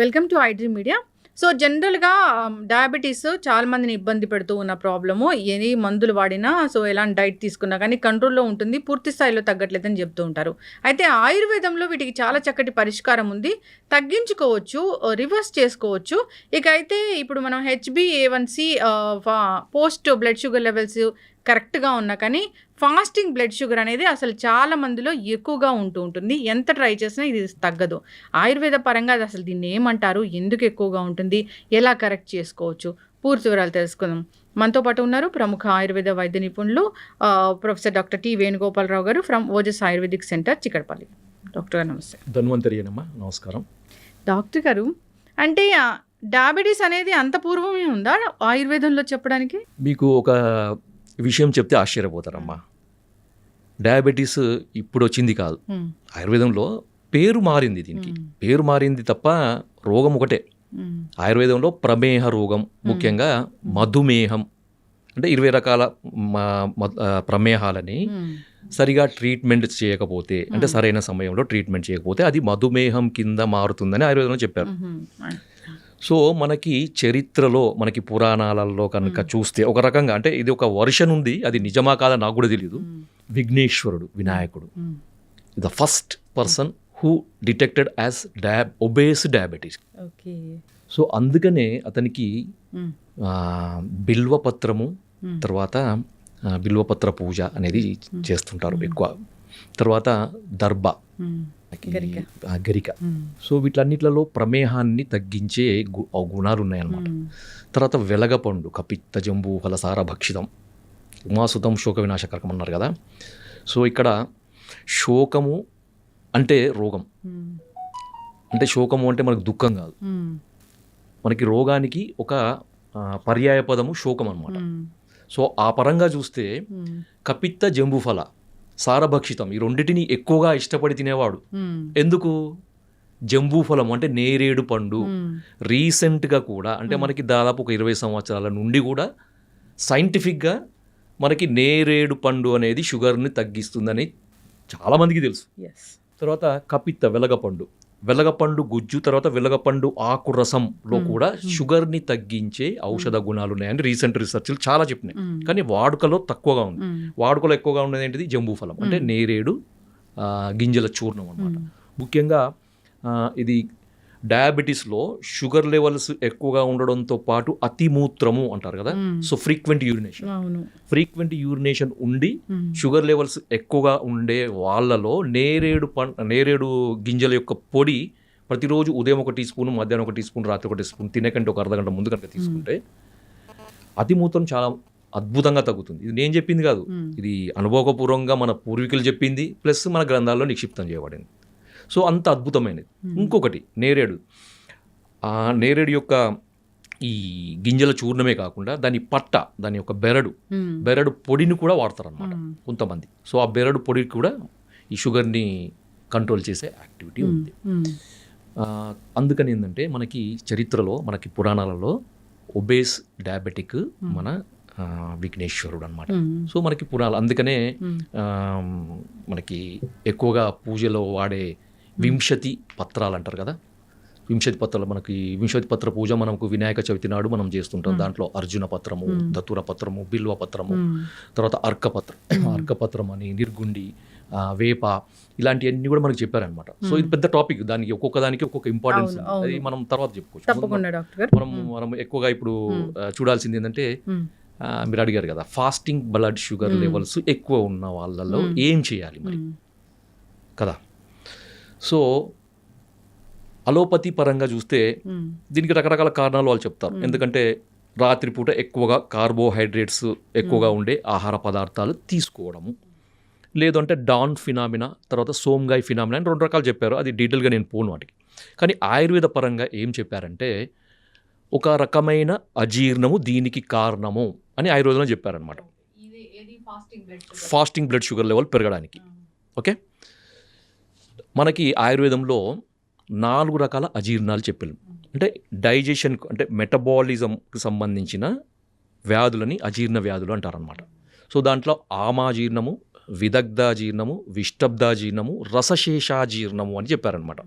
Welcome to iDream media. So జనరల్‌గా diabetes చాలా మందిని ఇబ్బంది పెడుతూ ఉన్న ప్రాబ్లము. ఎన్ని మందులు వాడినా, సో ఎలాంటి డైట్ తీసుకున్నా కానీ కంట్రోల్‌లో ఉంటుంది. పూర్తి స్థాయిలో తగ్గట్లేదని చెప్తూ ఉంటారు. అయితే ఆయుర్వేదంలో వీటికి చాలా చక్కటి పరిష్కారం ఉంది. తగ్గించుకోవచ్చు, రివర్స్ చేసుకోవచ్చు. ఇక అయితే ఇప్పుడు మనం హెచ్‌బీఏవన్‌సీ పోస్ట్ బ్లడ్ షుగర్ లెవెల్స్ కరెక్ట్‌గా ఉన్నా కానీ ఫాస్టింగ్ బ్లడ్ షుగర్ అనేది అసలు చాలా మందిలో ఎక్కువగా ఉంటూ ఉంటుంది. ఎంత ట్రై చేసినా ఇది తగ్గదు. ఆయుర్వేద పరంగా అది అసలు దీన్ని ఏమంటారు? ఎందుకు ఎక్కువగా ఉంటుంది? ఎలా కరెక్ట్ చేసుకోవచ్చు? పూర్తి వివరాలు తెలుసుకుందాం. మనతో పాటు ఉన్నారు ప్రముఖ ఆయుర్వేద వైద్య నిపుణులు ప్రొఫెసర్ డాక్టర్ టి వేణుగోపాలరావు గారు from Ojas ayurvedic centre, Chikkadapalli. Doctor గారు నమస్తే. ధన్వంతరి అమ్మా, నమస్కారం. డాక్టర్ గారు, అంటే డయాబెటీస్ అనేది అంత పూర్వమే ఉందా ఆయుర్వేదంలో చెప్పడానికి? మీకు ఒక విషయం చెప్తే ఆశ్చర్యపోతారమ్మా. డయాబెటీస్ ఇప్పుడు వచ్చింది కాదు. ఆయుర్వేదంలో పేరు మారింది, దీనికి పేరు మారింది తప్ప రోగం ఒకటే. ఆయుర్వేదంలో ప్రమేహ రోగం, ముఖ్యంగా మధుమేహం, అంటే 20 రకాల ప్రమేహాలని సరిగా ట్రీట్మెంట్ చేయకపోతే, అంటే సరైన సమయంలో ట్రీట్మెంట్ చేయకపోతే అది మధుమేహం కింద మారుతుందని ఆయుర్వేదంలో చెప్పారు. సో మనకి చరిత్రలో, మనకి పురాణాలలో కనుక చూస్తే ఒక రకంగా, అంటే ఇది ఒక వర్షన్ ఉంది, అది నిజమా కాదా నాకు కూడా తెలియదు. విఘ్నేశ్వరుడు, వినాయకుడు, the first person who detected as obese diabetes. So అందుకనే అతనికి బిల్వపత్రము, తర్వాత బిల్వపత్ర పూజ అనేది చేస్తుంటారు ఎక్కువ. తర్వాత దర్భ, గరిక. సో వీటన్నిట్లలో ప్రమేహాన్ని తగ్గించే గుణాలు ఉన్నాయన్నమాట. తర్వాత వెలగపండు, కపిత్త జంబూ ఫలసార భక్షితం ఉమాసుతం శోక వినాశకరకం అన్నారు కదా. సో ఇక్కడ శోకము అంటే రోగం, అంటే శోకము అంటే మనకు దుఃఖం కాదు, మనకి రోగానికి ఒక పర్యాయ పదము శోకం అన్నమాట. సో ఆ పరంగా చూస్తే కపిత్త జంబుఫల సారభక్షితం, ఈ రెండింటిని ఎక్కువగా ఇష్టపడి తినేవాడు. ఎందుకు? జంబూఫలం అంటే నేరేడు పండు. రీసెంట్గా కూడా, అంటే మనకి దాదాపు ఒక 20 సంవత్సరాల నుండి కూడా సైంటిఫిక్గా మనకి నేరేడు పండు అనేది షుగర్ని తగ్గిస్తుందని చాలామందికి తెలుసు. తర్వాత కపిత్త, వెలగపండు గుజ్జు, తర్వాత వెలగపండు ఆకు రసంలో కూడా షుగర్ని తగ్గించే ఔషధ గుణాలు ఉన్నాయని రీసెంట్ రీసెర్చ్లు చాలా చెప్పినాయి. కానీ వాడుకలో తక్కువగా ఉంది. వాడుకలో ఎక్కువగా ఉన్నది ఏంటిది? జంబూఫలం, అంటే నేరేడు గింజల చూర్ణం అన్నమాట. ముఖ్యంగా ఇది డయాబెటీస్లో షుగర్ లెవెల్స్ ఎక్కువగా ఉండడంతో పాటు అతిమూత్రము అంటారు కదా. సో ఫ్రీక్వెంట్ యూరినేషన్ ఉండి షుగర్ లెవెల్స్ ఎక్కువగా ఉండే వాళ్ళలో నేరేడు గింజల యొక్క పొడి ప్రతిరోజు ఉదయం 1 టీ స్పూన్, మధ్యాహ్నం 1 టీ స్పూన్, రాత్రి 1 టీ స్పూన్, తినకంటే ఒక అర్ధగంట ముందు కనుక తీసుకుంటే అతిమూత్రం చాలా అద్భుతంగా తగ్గుతుంది. ఇది నేను చెప్పింది కాదు, ఇది అనుభవపూర్వకంగా మన పూర్వీకులు చెప్పింది, ప్లస్ మన గ్రంథాల్లో నిక్షిప్తం చేయబడింది. సో అంత అద్భుతమైనది. ఇంకొకటి నేరేడు, ఆ నేరేడు యొక్క ఈ గింజల చూర్ణమే కాకుండా దాని దాని యొక్క బెరడు పొడిని కూడా వాడతారు అన్నమాట కొంతమంది. సో ఆ బెరడు పొడి కూడా ఈ షుగర్ని కంట్రోల్ చేసే యాక్టివిటీ ఉంది. అందుకని ఏంటంటే మనకి చరిత్రలో, మనకి పురాణాలలో ఒబేస్ డయాబెటిక్ మన విఘ్నేశ్వరుడు అనమాట. సో మనకి పురాణాలు, అందుకనే మనకి ఎక్కువగా పూజలో వాడే 20 పత్రాలు అంటారు కదా. 20 పత్రాలు, మనకి 20 పత్ర పూజ మనకు వినాయక చవితి నాడు మనం చేస్తుంటాం. దాంట్లో అర్జున పత్రము, దతుర పత్రము, బిల్వ పత్రము, తర్వాత అర్కపత్రం అని, నిర్గుండి, వేప, ఇలాంటివన్నీ కూడా మనకు చెప్పారనమాట. సో ఇది పెద్ద టాపిక్, దానికి ఒక్కొక్క దానికి ఒక్కొక్క ఇంపార్టెన్స్, అది మనం తర్వాత చెప్పుకోవచ్చు. మనం ఎక్కువగా ఇప్పుడు చూడాల్సింది ఏంటంటే, మీరు అడిగారు కదా ఫాస్టింగ్ బ్లడ్ షుగర్ లెవెల్స్ ఎక్కువ ఉన్న వాళ్ళలో ఏం చేయాలి మరి కదా. సో అలోపతి పరంగా చూస్తే దీనికి రకరకాల కారణాలు వాళ్ళు చెప్తారు. ఎందుకంటే రాత్రిపూట ఎక్కువగా కార్బోహైడ్రేట్స్ ఎక్కువగా ఉండే ఆహార పదార్థాలు తీసుకోవడము, లేదంటే డాన్ ఫినామినా, తర్వాత సోమ్గాయ్ ఫినామినా అని 2 రకాలు చెప్పారు. అది డీటెయిల్గా నేను పోను వాటికి. కానీ ఆయుర్వేద పరంగా ఏం చెప్పారంటే ఒక రకమైన అజీర్ణము దీనికి కారణము అని ఆయుర్వేదంలో చెప్పారనమాట, ఫాస్టింగ్ బ్లడ్ షుగర్ లెవెల్ పెరగడానికి. ఓకే, మనకి ఆయుర్వేదంలో 4 రకాల అజీర్ణాలు చెప్పారు. అంటే డైజెషన్, అంటే మెటబాలిజంకి సంబంధించిన వ్యాధులని అజీర్ణ వ్యాధులు అంటారనమాట. సో దాంట్లో ఆమాజీర్ణము, విదగ్ధాజీర్ణము, విష్టబ్దాజీర్ణము, రసశేషాజీర్ణము అని చెప్పారనమాట.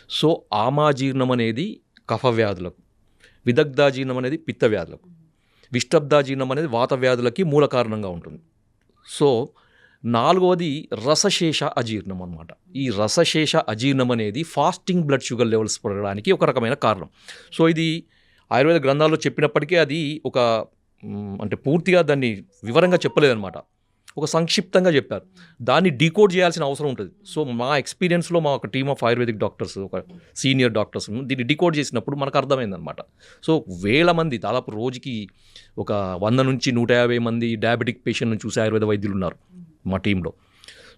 సో ఆమాజీర్ణం అనేది కఫ వ్యాధులకు, విదగ్ధాజీర్ణం అనేది పిత్త వ్యాధులకు, విష్టబ్దాజీర్ణం అనేది వాత వ్యాధులకి మూల కారణంగా ఉంటుంది. సో 4వది రసశేష అజీర్ణం అన్నమాట. ఈ రసశేష అజీర్ణం అనేది ఫాస్టింగ్ బ్లడ్ షుగర్ లెవెల్స్ పెరగడానికి ఒక రకమైన కారణం. సో ఇది ఆయుర్వేద గ్రంథాల్లో చెప్పినప్పటికీ అది ఒక అంటే పూర్తిగా దాన్ని వివరంగా చెప్పలేదన్నమాట, ఒక సంక్షిప్తంగా చెప్పారు. దాన్ని డీకోడ్ చేయాల్సిన అవసరం ఉంటుంది. సో మా ఎక్స్పీరియన్స్లో మా ఒక టీమ్ ఆఫ్ ఆయుర్వేదిక్ డాక్టర్స్, ఒక సీనియర్ డాక్టర్స్ దీన్ని డీకోడ్ చేసినప్పుడు మనకు అర్థమైందనమాట. సో వేల మంది, దాదాపు రోజుకి ఒక 100 నుంచి 150 మంది డయాబెటిక్ పేషెంట్ని చూసే ఆయుర్వేద వైద్యులు ఉన్నారు మా టీంలో.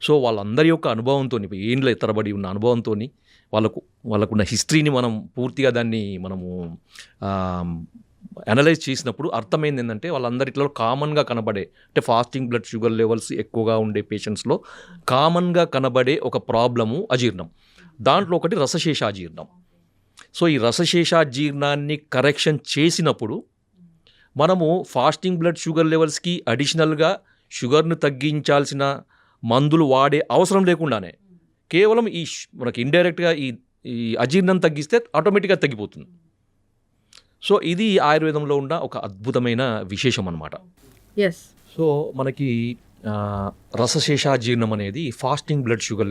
సో వాళ్ళందరి యొక్క అనుభవంతో, ఏండ్ల ఎత్తరబడి ఉన్న అనుభవంతో, వాళ్ళకున్న హిస్టరీని మనం పూర్తిగా దాన్ని మనము అనలైజ్ చేసినప్పుడు అర్థమైంది ఏంటంటే వాళ్ళందరిలో కామన్గా కనబడే, అంటే ఫాస్టింగ్ బ్లడ్ షుగర్ లెవెల్స్ ఎక్కువగా ఉండే పేషెంట్స్లో కామన్గా కనబడే ఒక ప్రాబ్లము అజీర్ణం. దాంట్లో ఒకటి రసశేషాజీర్ణం. సో ఈ రసశేషాజీర్ణాన్ని కరెక్షన్ చేసినప్పుడు మనము ఫాస్టింగ్ బ్లడ్ షుగర్ లెవెల్స్కి అడిషనల్గా షుగర్ను తగ్గించాల్సిన మందులు వాడే అవసరం లేకుండానే కేవలం మనకి ఇండైరెక్ట్గా ఈ అజీర్ణం తగ్గిస్తే ఆటోమేటిక్గా తగ్గిపోతుంది. సో ఇది ఆయుర్వేదంలో ఉన్న ఒక అద్భుతమైన విశేషం అన్నమాట. ఎస్. సో మనకి రసశేషాజీర్ణం అనేది ఫాస్టింగ్ బ్లడ్ షుగర్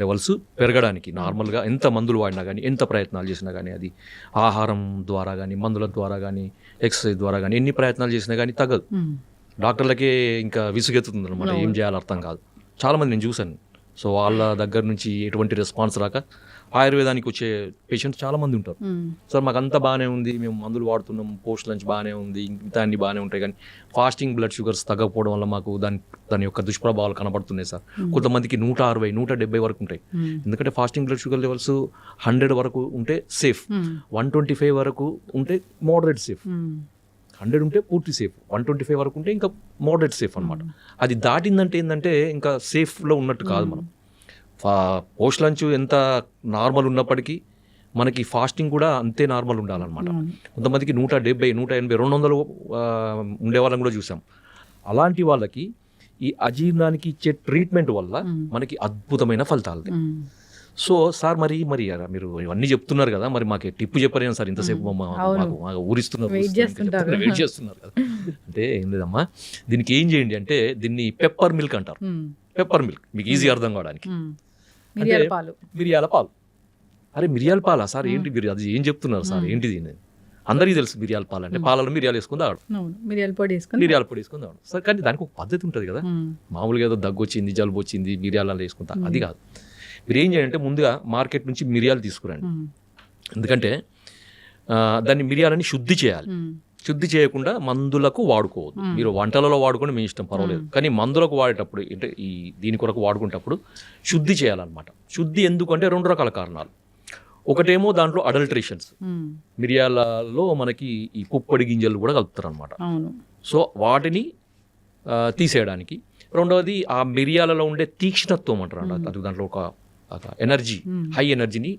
లెవెల్స్ పెరగడానికి నార్మల్గా ఎంత మందులు వాడినా కానీ, ఎంత ప్రయత్నాలు చేసినా కానీ, అది ఆహారం ద్వారా కానీ, మందుల ద్వారా కానీ, ఎక్సర్సైజ్ ద్వారా కానీ ఎన్ని ప్రయత్నాలు చేసినా కానీ తగ్గదు. డాక్టర్లకే ఇంకా విసుగెత్తుతుంది అనమాట, ఏం చేయాలో అర్థం కాదు. చాలామంది నేను చూశాను. సో వాళ్ళ దగ్గర నుంచి ఎటువంటి రెస్పాన్స్ రాక ఆయుర్వేదానికి వచ్చే పేషెంట్స్ చాలామంది ఉంటారు. సార్ మాకు అంతా బాగానే ఉంది, మేము మందులు వాడుతున్నాం, పోస్ట్ లంచ్ బాగానే ఉంది, ఇంత అన్ని బాగానే ఉంటాయి, కానీ ఫాస్టింగ్ బ్లడ్ షుగర్స్ తగ్గకపోవడం వల్ల మాకు దాని యొక్క దుష్ప్రభావాలు కనబడుతున్నాయి సార్. కొంతమందికి 160, 170 వరకు ఉంటాయి. ఎందుకంటే ఫాస్టింగ్ బ్లడ్ షుగర్ లెవెల్స్ 100 వరకు ఉంటే సేఫ్, 125 వరకు ఉంటే మోడరేట్ సేఫ్, 100 ఉంటే పూర్తి సేఫ్, 125 వరకు ఉంటే ఇంకా మోడరేట్ సేఫ్ అనమాట. అది దాటిందంటే ఏంటంటే ఇంకా సేఫ్లో ఉన్నట్టు కాదు. మనం పోస్ట్ లంచ్ ఎంత నార్మల్ ఉన్నప్పటికీ మనకి ఫాస్టింగ్ కూడా అంతే నార్మల్ ఉండాలన్నమాట. కొంతమందికి 170, 180, 200 ఉండే వాళ్ళని కూడా చూసాం. అలాంటి వాళ్ళకి ఈ అజీర్ణానికి ఇచ్చే ట్రీట్మెంట్ వల్ల మనకి అద్భుతమైన ఫలితాలు. సో సార్ మరి మీరు ఇవన్నీ చెప్తున్నారు కదా, మరి మాకు టిప్పు చెప్పలేను సార్, ఇంతసేపు మాకు ఊరిస్తున్నారు, వెయిట్ చేస్తున్నారు కదా. అంటే ఏం లేదమ్మా, దీనికి ఏం చేయండి అంటే దీన్ని పెప్పర్ మిల్క్ అంటారు. పెప్పర్ మిల్క్ మీకు ఈజీ అర్థం కావడానికి, మిరియాల పాలు. అరే మిరియాల పాలా సార్, ఏంటి మీరు అది ఏం చెప్తున్నారు సార్, ఏంటిది? అందరికీ తెలుసు మిరియాల పాలు అంటే పాలలో మిరియాలు వేసుకుని తాగడం, మిరియాల పొడి వేసుకుని తాగడం సార్. కానీ దానికి ఒక పద్ధతి ఉంటుంది కదా. మామూలుగా ఏదో దగ్గు వచ్చింది, జలుబు వచ్చింది, మిరియాలలో వేసుకుంటా, అది కాదు. మీరు ఏం చేయాలంటే ముందుగా మార్కెట్ నుంచి మిరియాలు తీసుకురండి. ఎందుకంటే దాన్ని మిరియాలని శుద్ధి చేయాలి. శుద్ధి చేయకుండా మందులకు వాడుకోవద్దు. మీరు వంటలలో వాడుకొని మీ ఇష్టం, పర్వాలేదు. కానీ మందులకు వాడేటప్పుడు, అంటే దీని కొరకు వాడుకునేటప్పుడు శుద్ధి చేయాలన్నమాట. శుద్ధి ఎందుకంటే 2 రకాల కారణాలు. ఒకటేమో దాంట్లో అడల్ట్రేషన్స్, మిరియాలలో మనకి ఈ పుప్పొడి గింజలు కూడా కలుపుతారు అనమాట. సో వాటిని తీసేయడానికి. రెండవది ఆ మిరియాలలో ఉండే తీక్ష్ణత్వం అంటారు అన్నమాట. అది దాంట్లో ఒక ఎనర్జీ, హై ఎనర్జీని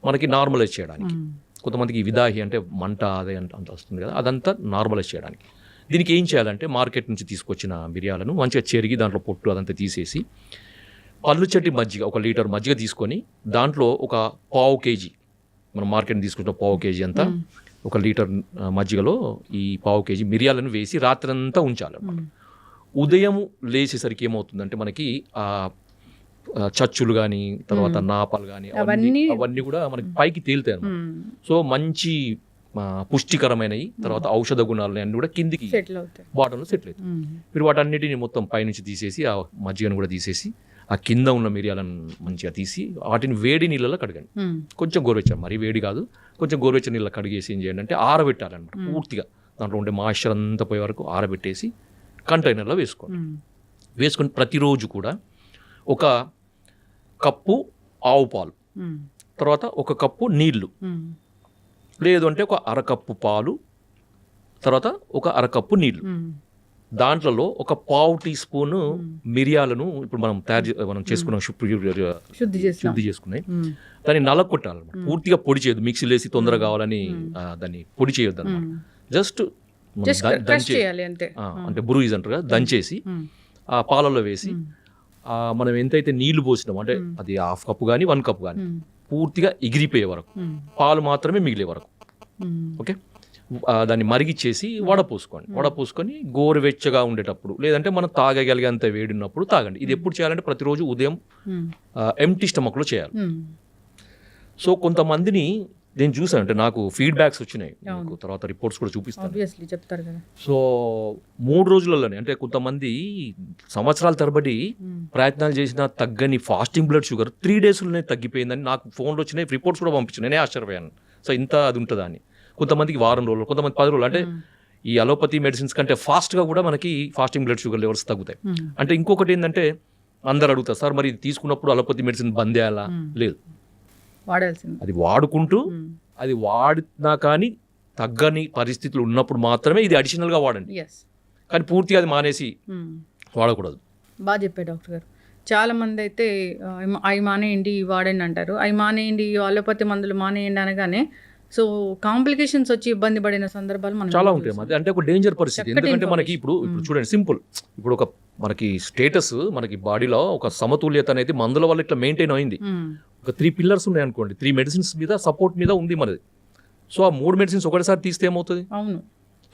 మనకి నార్మలైజ్ చేయడానికి. కొంతమందికి విదాహి అంటే మంట అదే అంత వస్తుంది కదా, అదంతా నార్మలైజ్ చేయడానికి. దీనికి ఏం చేయాలంటే మార్కెట్ నుంచి తీసుకొచ్చిన మిరియాలను మంచిగా చెరిగి దాంట్లో పొట్టు అదంతా తీసేసి పల్లుచట్టి మజ్జిగ, 1 లీటర్ మజ్జిగ తీసుకొని దాంట్లో ఒక 1/2 కేజీ, మనం మార్కెట్ తీసుకుంటాం 1/2 కేజీ అంతా, 1 లీటర్ మజ్జిగలో ఈ 1/2 కేజీ మిరియాలను వేసి రాత్రంతా ఉంచాలన్నమాట. ఉదయం లేచేసరికి ఏమవుతుందంటే మనకి ఆ చచ్చులు కానీ, తర్వాత నాపాలు కానీ, అవన్నీ కూడా మనకి పైకి తేలుతాయి అన్నమాట. సో మంచి పుష్టికరమైనవి, తర్వాత ఔషధ గుణాలు అన్నీ కూడా కిందికి బాటంలో సెటిల్ అవుతాయి. మీరు వాటన్నిటిని మొత్తం పైనుంచి తీసేసి ఆ మజ్జిగను కూడా తీసేసి ఆ కింద ఉన్న మిరియాలను మంచిగా తీసి వాటిని వేడి నీళ్ళలో కడగండి. కొంచెం గోరువెచ్చని, మరీ వేడి కాదు, కొంచెం గోరువెచ్చని నీళ్ళలో కడిగేసి ఏం చేయండి అంటే ఆరబెట్టాలన్నమాట. పూర్తిగా దాంట్లో ఉండే మాయిశ్చర్ అంతా పోయే వరకు ఆరబెట్టేసి కంటైనర్లో వేసుకోండి. వేసుకొని ప్రతిరోజు కూడా 1 కప్పు ఆవు పాలు, తర్వాత 1 కప్పు నీళ్లు, లేదు అంటే 1/2 కప్పు పాలు, తర్వాత 1/2 కప్పు నీళ్లు, దాంట్లో 1/4 టీ స్పూన్ మిరియాలను ఇప్పుడు మనం చేసుకున్నాం, శుద్ధి చేసుకున్నాయి, దాన్ని నలగొట్టాలన్నమాట. పూర్తిగా పొడి చేయొద్దు, మిక్సీలో వేసి తొందరగా కావాలని దాన్ని పొడి చేయొద్దు అనమాట. జస్ట్ అంటే బురుయిజ్ అంటారు కదా, దంచేసి ఆ పాలలో వేసి మనం ఎంతైతే నీళ్లు పోసినాం, అంటే అది 1/2 కప్పు కానీ 1 కప్పు కానీ పూర్తిగా ఎగిరిపోయే వరకు, పాలు మాత్రమే మిగిలే వరకు. ఓకే, దాన్ని మరిగిచ్చేసి వడపోసుకొని గోరువెచ్చగా ఉండేటప్పుడు, లేదంటే మనం తాగగలిగేంత వేడి ఉన్నప్పుడు తాగండి. ఇది ఎప్పుడు చేయాలంటే ప్రతిరోజు ఉదయం ఎంప్టీ స్టమక్లో చేయాలి. సో కొంతమందిని నేను చూసాను, అంటే నాకు ఫీడ్బ్యాక్స్ వచ్చినాయి, నాకు తర్వాత రిపోర్ట్స్ కూడా చూపిస్తాను. చెప్తారు కదా. సో 3 రోజులలోనే, అంటే కొంతమంది సంవత్సరాల తరబడి ప్రయత్నాలు చేసిన తగ్గని ఫాస్టింగ్ బ్లడ్ షుగర్ 3 డేస్లోనే తగ్గిపోయిందని నాకు ఫోన్లో వచ్చినాయి, రిపోర్ట్స్ కూడా పంపించాను. నేనే ఆశ్చర్యపోయాను. సో ఇంత అది ఉంటుందా అని. కొంతమందికి వారం రోజులు, కొంతమంది 10 రోజులు. అంటే ఈ అలోపతి మెడిసిన్స్ కంటే ఫాస్ట్గా కూడా మనకి ఫాస్టింగ్ బ్లడ్ షుగర్ లెవెల్స్ తగ్గుతాయి. అంటే ఇంకొకటి ఏంటంటే, అందరు అడుగుతారు, సార్ మరి ఇది తీసుకున్నప్పుడు అలోపతి మెడిసిన్ బంద్ చేయాలా? లేదు, వాడాల్సింది. అది వాడుకుంటూ, అది వాడినా కానీ తగ్గని పరిస్థితులు ఉన్నప్పుడు మాత్రమే ఇది అడిషనల్గా వాడండి. కానీ పూర్తిగా అది మానేసి వాడకూడదు. బాగా చెప్పారు డాక్టర్ గారు. చాలా మంది అయితే అవి మానేయండి, వాడండి అంటారు. అవి మానేయండి, అలోపతి మందులు మానేయండి అనగానే సో కాంప్లికేషన్స్ వచ్చి ఇబ్బంది పడిన సందర్భాలు మనం చాలా ఉంటాయి. అది అంటే ఒక డేంజర్ పరిస్థితి. ఎందుకంటే మనకి ఇప్పుడు చూడండి, సింపుల్, ఇప్పుడు ఒక మనకి స్టేటస్, మనకి బాడీలో ఒక సమతుల్యత అనేది మందుల వల్ల ఇట్లా మెయింటైన్ అయింది. ఒక 3 పిల్లర్స్ ఉన్నాయి అనుకోండి, 3 మెడిసిన్స్ మీద సపోర్ట్ మీద ఉంది మనది. సో ఆ 3 మెడిసిన్స్ ఒకటిసారి తీస్తే ఏమవుతుంది?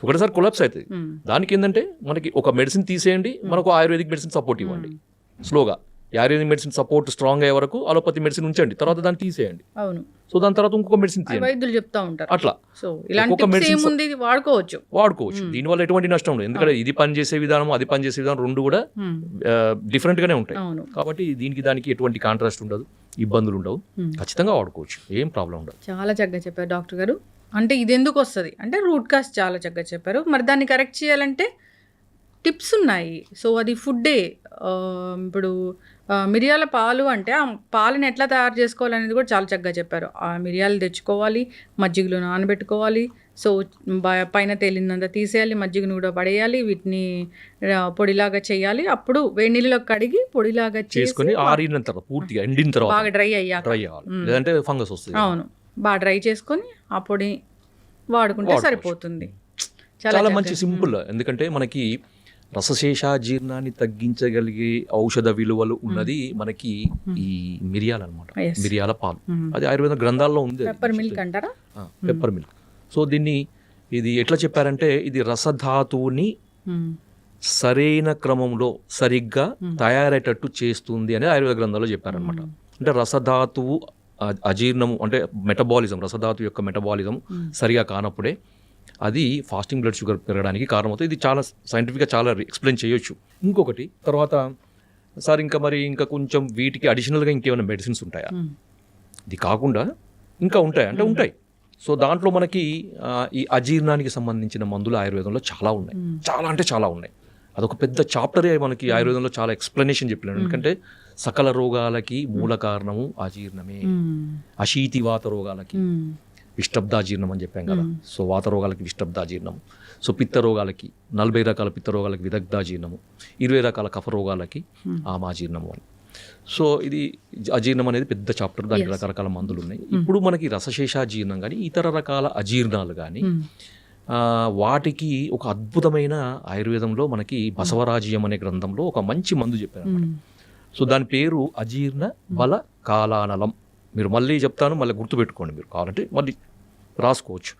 ఒకటిసారి కొలాప్స్ అవుతుంది. దానికి ఏంటంటే మనకి ఒక మెడిసిన్ తీసేయండి, మనకు ఆయుర్వేదిక్ మెడిసిన్ సపోర్ట్ ఇవ్వండి. స్లోగా ఆయుర్వేదిక్ మెడిసిన్ సపోర్ట్ స్ట్రాంగ్ అయ్యే వరకు అలోపతి మెడిసిన్ ఉంచండి, తర్వాత దాన్ని తీసేయండి. సో దాని తర్వాత ఇంకొక మెడిసిన్ వైద్యులు చెప్తా ఉంటారు అట్లా. సో ఇలాంటి మెడిసిన్ వాడుకోవచ్చు. దీనివల్ల ఎటువంటి నష్టం లేదు. ఎందుకంటే ఇది పనిచేసే విధానం, అది పనిచేసే విధానం రెండు కూడా డిఫరెంట్ గానే ఉంటాయి. కాబట్టి దీనికి దానికి ఎటువంటి కాంట్రాస్ట్ ఉండదు, ఇబ్బందులు ఉండవు, ఖచ్చితంగా వాడుకోవచ్చు, ఏం ప్రాబ్లం ఉండదు. చాలా చక్కగా చెప్పారు డాక్టర్ గారు. అంటే ఇది ఎందుకు వస్తుంది అంటే రూట్ కాజ్ చాలా చక్కగా చెప్పారు. మరి దాన్ని కరెక్ట్ చేయాలంటే టిప్స్ ఉన్నాయి. సో అది ఫుడ్డే. ఇప్పుడు మిరియాల పాలు అంటే ఆ పాలని ఎట్లా తయారు చేసుకోవాలనేది కూడా చాలా చక్కగా చెప్పారు. ఆ మిరియాలు తెచ్చుకోవాలి, మజ్జిగలో నానబెట్టుకోవాలి. సో పైన తేలినంత తీసేయాలి, మజ్జిగను కూడా పడేయాలి, వీటిని పొడిలాగా చేయాలి. అప్పుడు వేడి నీళ్ళలో కడిగి పొడిలాగా చేసుకొని ఆరిన తర్వాత పూర్తిగా ఎండిన తర్వాత బాగా డ్రై అయ్యాక, లేదంటే ఫంగస్ వస్తుంది. అవును, బాగా డ్రై చేసుకొని ఆ పొడి వాడుకుంటే సరిపోతుంది. చాలా మంచి సింపుల్. ఎందుకంటే మనకి రసశేషాజీర్ణాన్ని తగ్గించగలిగే ఔషధ విలువలు ఉన్నది మనకి ఈ మిరియాలు అనమాట. మిరియాల పాలు, అది ఆయుర్వేద గ్రంథాల్లో ఉంది. పెప్పర్ మిల్క్ అంటారా? Pepper milk. సో ఇది ఎట్లా చెప్పారంటే, ఇది రసధాతువుని సరైన క్రమంలో సరిగ్గా తయారయ్యేటట్టు చేస్తుంది అని ఆయుర్వేద గ్రంథాల్లో చెప్పారనమాట. అంటే రసధాతువు అజీర్ణము, అంటే మెటబాలిజం, రసధాతు యొక్క మెటబాలిజం సరిగా కానప్పుడే అది ఫాస్టింగ్ బ్లడ్ షుగర్ పెరగడానికి కారణమవుతుంది. ఇది చాలా సైంటిఫిక్గా చాలా ఎక్స్ప్లెయిన్ చేయొచ్చు. ఇంకొకటి తర్వాత సార్ ఇంకా కొంచెం వీటికి అడిషనల్గా ఇంకేమైనా మెడిసిన్స్ ఉంటాయా? ఇది కాకుండా ఇంకా ఉంటాయి అంటే ఉంటాయి. సో దాంట్లో మనకి ఈ అజీర్ణానికి సంబంధించిన మందులు ఆయుర్వేదంలో చాలా ఉన్నాయి. చాలా అంటే చాలా ఉన్నాయి. అదొక పెద్ద చాప్టరే మనకి ఆయుర్వేదంలో చాలా ఎక్స్ప్లెనేషన్ చెప్పినాడు. ఎందుకంటే సకల రోగాలకి మూల కారణము అజీర్ణమే. అశీతివాత రోగాలకి విష్టబ్దాజీర్ణం అని చెప్పాం కదా. సో వాత రోగాలకి విష్టబ్దాజీర్ణము. సో పిత్త రోగాలకి 40 రకాల పిత్త రోగాలకి విదగ్ధాజీర్ణము, 20 రకాల కఫ రోగాలకి ఆమాజీర్ణము అని. సో ఇది అజీర్ణం అనేది పెద్ద చాప్టర్, దానికి రకరకాల మందులు ఉన్నాయి. ఇప్పుడు మనకి రసశేషాజీర్ణం కానీ ఇతర రకాల అజీర్ణాలు కానీ వాటికి ఒక అద్భుతమైన ఆయుర్వేదంలో మనకి బసవరాజ్యం అనే గ్రంథంలో ఒక మంచి మందు చెప్పారు. సో దాని పేరు అజీర్ణ బల కాలానలం. మీరు మళ్ళీ చెప్తాను, మళ్ళీ గుర్తుపెట్టుకోండి, మీరు కావాలంటే మళ్ళీ రాసుకోవచ్చు.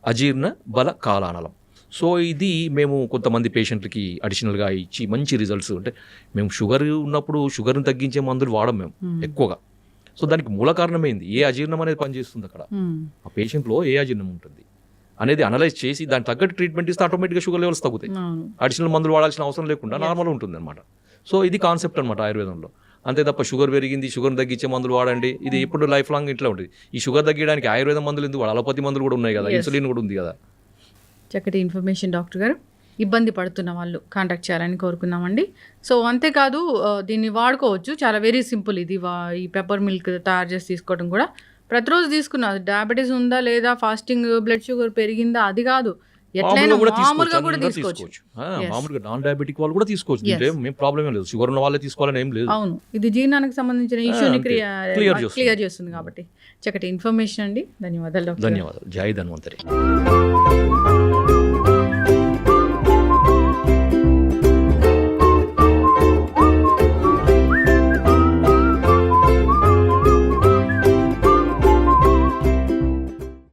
అజీర్ణ బల కాలానలం. సో ఇది మేము కొంతమంది పేషెంట్లకి అడిషనల్గా ఇచ్చి మంచి రిజల్ట్స్. అంటే మేము షుగర్ ఉన్నప్పుడు షుగర్ని తగ్గించే మందులు వాడం మేము ఎక్కువగా. సో దానికి మూల కారణమైంది ఏ అజీర్ణం అనేది పనిచేస్తుంది అక్కడ, ఆ పేషెంట్లో ఏ అజీర్ణం ఉంటుంది అనేది అనలైజ్ చేసి దానికి తగ్గట్టు ట్రీట్మెంట్ ఇస్తే ఆటోమేటిక్గా షుగర్ లెవెల్స్ తగ్గుతాయి. అడిషనల్ మందులు వాడాల్సిన అవసరం లేకుండా నార్మల్ ఉంటుంది అనమాట. సో ఇది కాన్సెప్ట్ అనమాట ఆయుర్వేదంలో. అంతే తప్ప షుగర్ పెరిగింది, షుగర్ తగ్గించే మందులు వాడండి, ఇది ఎప్పుడు లైఫ్ లాంగ్ ఇట్లా ఉంటుంది. ఈ షుగర్ తగ్గడానికి ఆయుర్వేదం మందులు ఎందుకు, అలోపతి మందులు కూడా ఉన్నాయి కదా, ఇన్సులిన్ కూడా ఉంది కదా. చక్కటి ఇన్ఫర్మేషన్ డాక్టర్ గారు. ఇబ్బంది పడుతున్న వాళ్ళు కాంటాక్ట్ చేయాలని కోరుకున్నామండి. సో అంతేకాదు దీన్ని వాడుకోవచ్చు, చాలా వెరీ సింపుల్. ఇది ఈ పెప్పర్ మిల్క్ తయారు చేసి తీసుకోవడం కూడా ప్రతిరోజు తీసుకున్నారు. డయాబెటీస్ ఉందా లేదా, ఫాస్టింగ్ బ్లడ్ షుగర్ పెరిగిందా అది కాదు, ఎట్లయినా మామూలుగా కూడా తీసుకోవచ్చు. మామూలుగా నాన్ డయాబెటిక్ వాళ్ళు కూడా తీసుకోవచ్చు, మేము ప్రాబ్లమ్ లేదు. షుగర్ ఉన్న వాళ్ళే తీసుకోవాలని ఏం లేదు. అవును, ఇది జీర్ణానికి సంబంధించిన ఇష్యూని క్లియర్ చేస్తుంది కాబట్టి చక్కటి ఇన్ఫర్మేషన్ అండి. ధన్యవాదాలు. ధన్యవాదాలు. జై ధన్వంతరి.